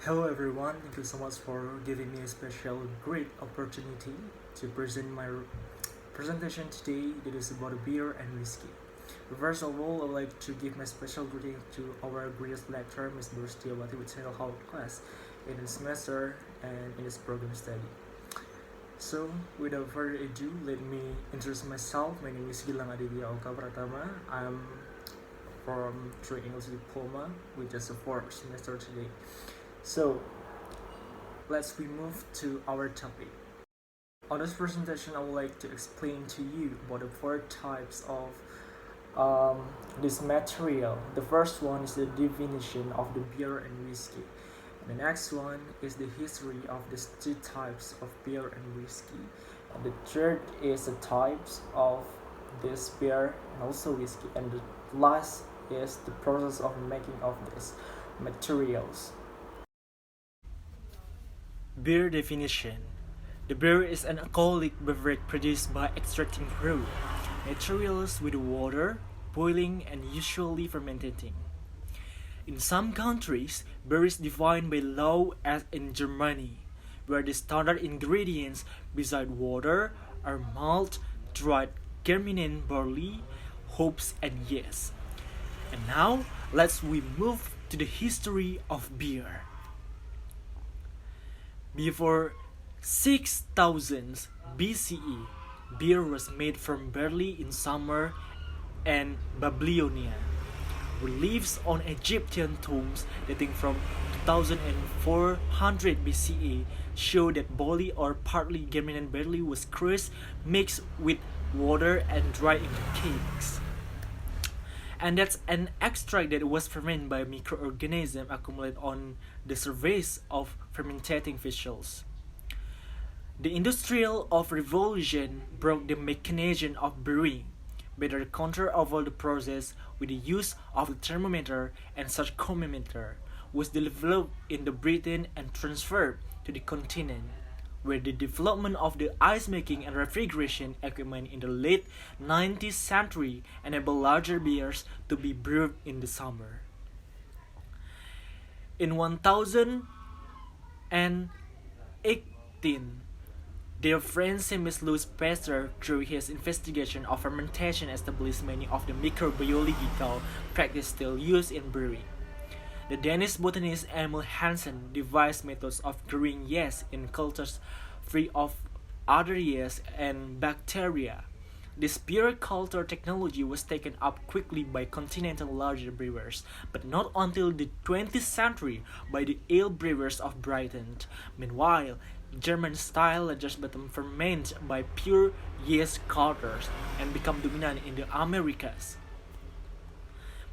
Hello everyone, thank you so much for giving me a special great opportunity to present my presentation today that is about beer and whiskey. First of all, I'd like to give my special greeting to our greatest lecturer, Ms. Aditya, with Channel Hall class in this semester and in this program study. So, without further ado, let me introduce myself. My name is Aditya Pratama. I'm from Trade English Diploma with just a fourth semester today. So, let's move to our topic. On this presentation, I would like to explain to you about the four types of this material. The first one is the definition of the beer and whiskey. And the next one is the history of these two types of beer and whiskey. And the third is the types of this beer and also whiskey. And the last is the process of making of these materials. Beer definition. The beer is an alcoholic beverage produced by extracting raw materials with water, boiling, and usually fermenting. In some countries, beer is defined by law as in Germany, where the standard ingredients beside water are malt, dried germinant barley, hops, and yeast. And now, we move to the history of beer. Before 6000 BCE, beer was made from barley in Sumer and Babylonia. Reliefs on Egyptian tombs dating from 2400 BCE show that barley or partly germinated barley was crushed, mixed with water, and dried into cakes. And that's an extract that was fermented by microorganisms accumulated on the surface of fermenting vessels. The Industrial Revolution broke the mechanism of brewing, better control over the process with the use of the thermometer and such chronometer was developed in the Britain and transferred to the continent, where the development of the ice-making and refrigeration equipment in the late 19th century enabled larger beers to be brewed in the summer. In 1018, their friend chemist Louis Pasteur, through his investigation of fermentation, established many of the microbiological practices still used in brewing. The Danish botanist Emil Hansen devised methods of growing yeast in cultures free of other yeast and bacteria. This beer culture technology was taken up quickly by continental larger brewers, but not until the 20th century by the ale brewers of Britain. Meanwhile, German-style larger bottom ferment by pure yeast cultures and become dominant in the Americas.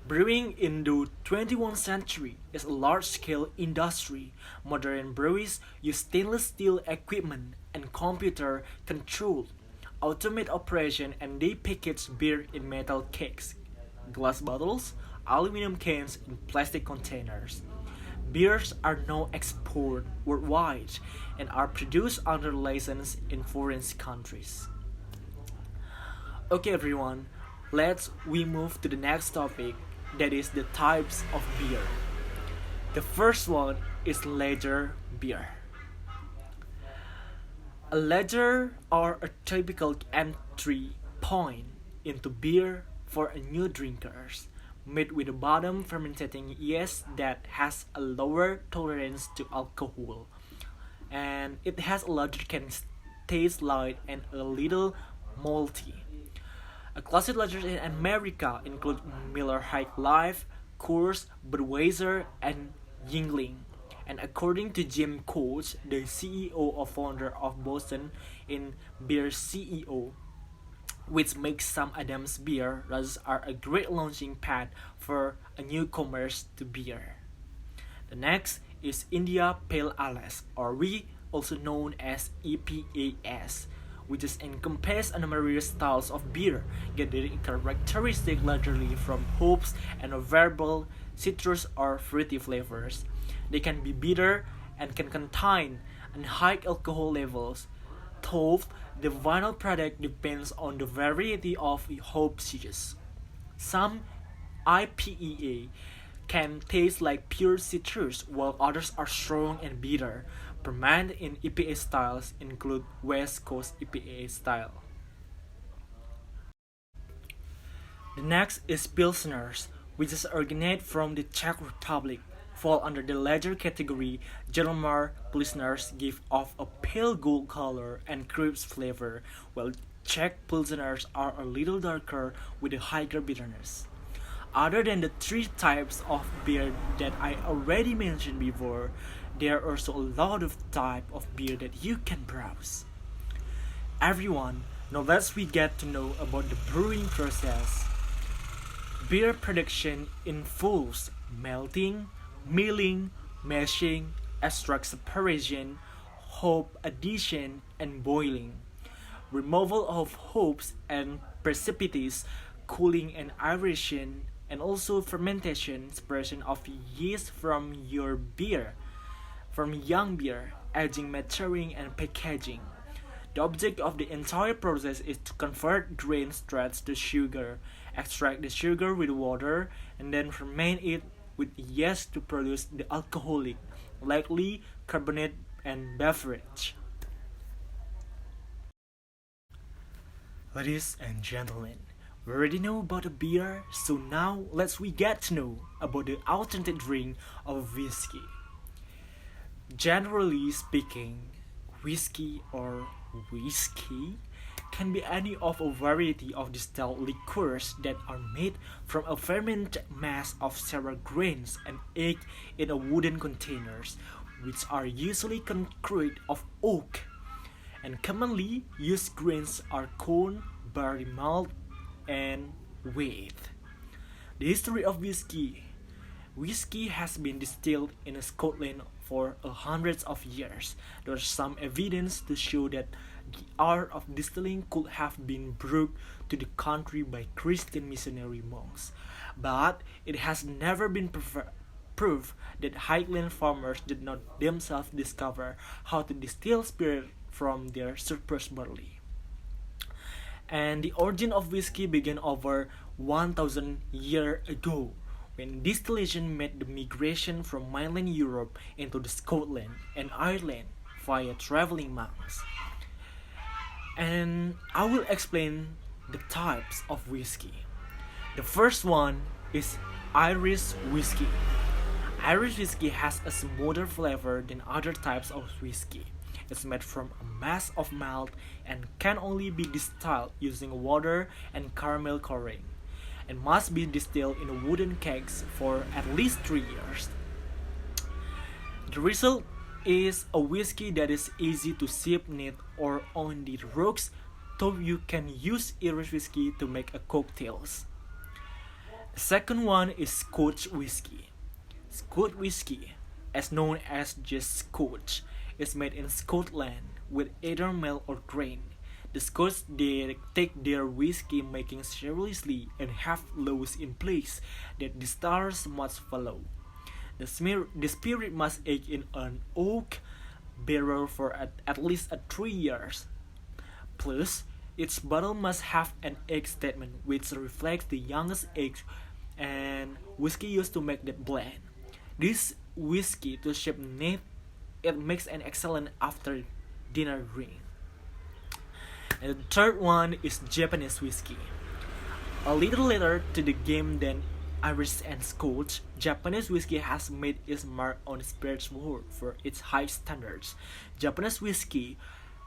Brewing in the 21st century is a large-scale industry. Modern breweries use stainless steel equipment and computer-controlled automated operation, and they package beer in metal kegs, glass bottles, aluminum cans, and plastic containers. Beers are now exported worldwide and are produced under license in foreign countries. Okay everyone, we move to the next topic, that is the types of beer. The first one is lager beer. A lager or a typical entry point into beer for a new drinkers, made with a bottom fermenting yeast that has a lower tolerance to alcohol, and it has a lager can taste light and a little malty. A classic lager in America include Miller High Life, Coors, Budweiser, and Yuengling. And according to Jim Koch, the CEO or founder of Boston in Beer CEO, which makes Sam Adams beer, thus are a great launching pad for a newcomers to beer. The next is India Pale Ale, or we also known as EPAS, which is encompass a numerous styles of beer, getting characteristic largely from hops and variable citrus or fruity flavors. They can be bitter and can contain high alcohol levels. Though the final product depends on the variety of hops used. Some IPA can taste like pure citrus, while others are strong and bitter. Ferment in EPA styles include West Coast EPA style. The next is Pilsners, which is originated from the Czech Republic. Fall under the latter category. General Pilsners give off a pale gold color and crisp flavor, while Czech Pilsners are a little darker with a higher bitterness. Other than the three types of beer that I already mentioned before, there are also a lot of type of beer that you can browse. Everyone, now let's we get to know about the brewing process. Beer production involves melting, milling, mashing, extract separation, hop addition, and boiling. Removal of hops and precipitates, cooling and aeration, and also fermentation, separation of yeast from your beer, from young beer, aging, maturing, and packaging. The object of the entire process is to convert grain strains to sugar, extract the sugar with water, and then ferment it with yeast to produce the alcoholic, likely carbonate and beverage. Ladies and gentlemen, we already know about the beer, so now let's we get to know about the authentic drink of whiskey. Generally speaking, whiskey can be any of a variety of distilled liqueurs that are made from a fermented mass of several grains and aged in a wooden containers, which are usually concrete of oak. And commonly used grains are corn, barley malt, and wheat. The history of whiskey. Whiskey has been distilled in Scotland for hundreds of years. There is some evidence to show that the art of distilling could have been brought to the country by Christian missionary monks, but it has never been proved that Highland farmers did not themselves discover how to distill spirit from their surplus barley. And the origin of whiskey began over 1,000 years ago, when distillation made the migration from mainland Europe into the Scotland and Ireland via traveling monks. And I will explain the types of whiskey. The first one is Irish whiskey. Irish whiskey has a smoother flavor than other types of whiskey. It's made from a mass of malt and can only be distilled using water and caramel coring, and must be distilled in wooden kegs for at least 3 years. The result is a whiskey that is easy to sip neat or on the rocks, so you can use Irish whiskey to make a cocktails. The second one is Scotch whiskey. Scotch whiskey, as known as just Scotch, is made in Scotland with either malt or grain. The Scots they take their whiskey making seriously and have laws in place that distillers must follow. The spirit must age in an oak barrel for at least 3 years. Plus, each bottle must have an age statement which reflects the youngest age and whiskey used to make that blend. This whiskey to shape neat, it makes an excellent after dinner drink. And the third one is Japanese whiskey. A little later to the game than Irish and Scotch, Japanese whiskey has made its mark on the spirits world for its high standards. Japanese whiskey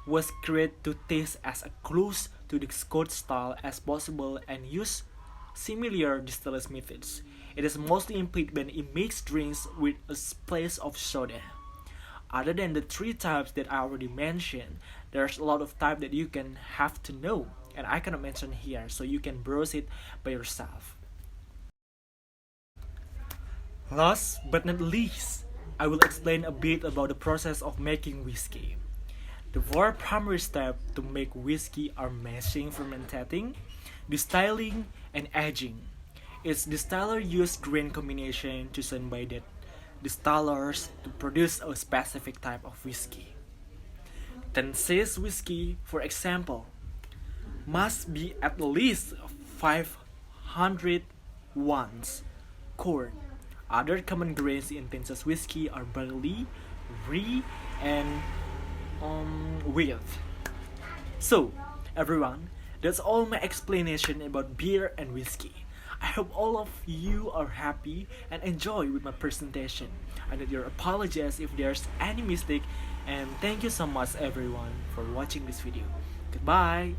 was created to taste as close to the Scotch style as possible and use similar distilling methods. It is mostly employed when it makes drinks with a splash of soda. Other than the three types that I already mentioned, there's a lot of types that you can have to know, and I cannot mention here, so you can browse it by yourself. Last but not least, I will explain a bit about the process of making whiskey. The four primary steps to make whiskey are mashing, fermenting, distilling, and aging. Each distiller uses grain combination chosen by the distillers to produce a specific type of whiskey. Tennessee whiskey, for example, must be at least 500 ounces corn, Other common grains in Texas whiskey are barley, rye, and wheat. So, everyone, that's all my explanation about beer and whiskey. I hope all of you are happy and enjoy with my presentation. I need your apologies if there's any mistake, and thank you so much everyone for watching this video. Goodbye.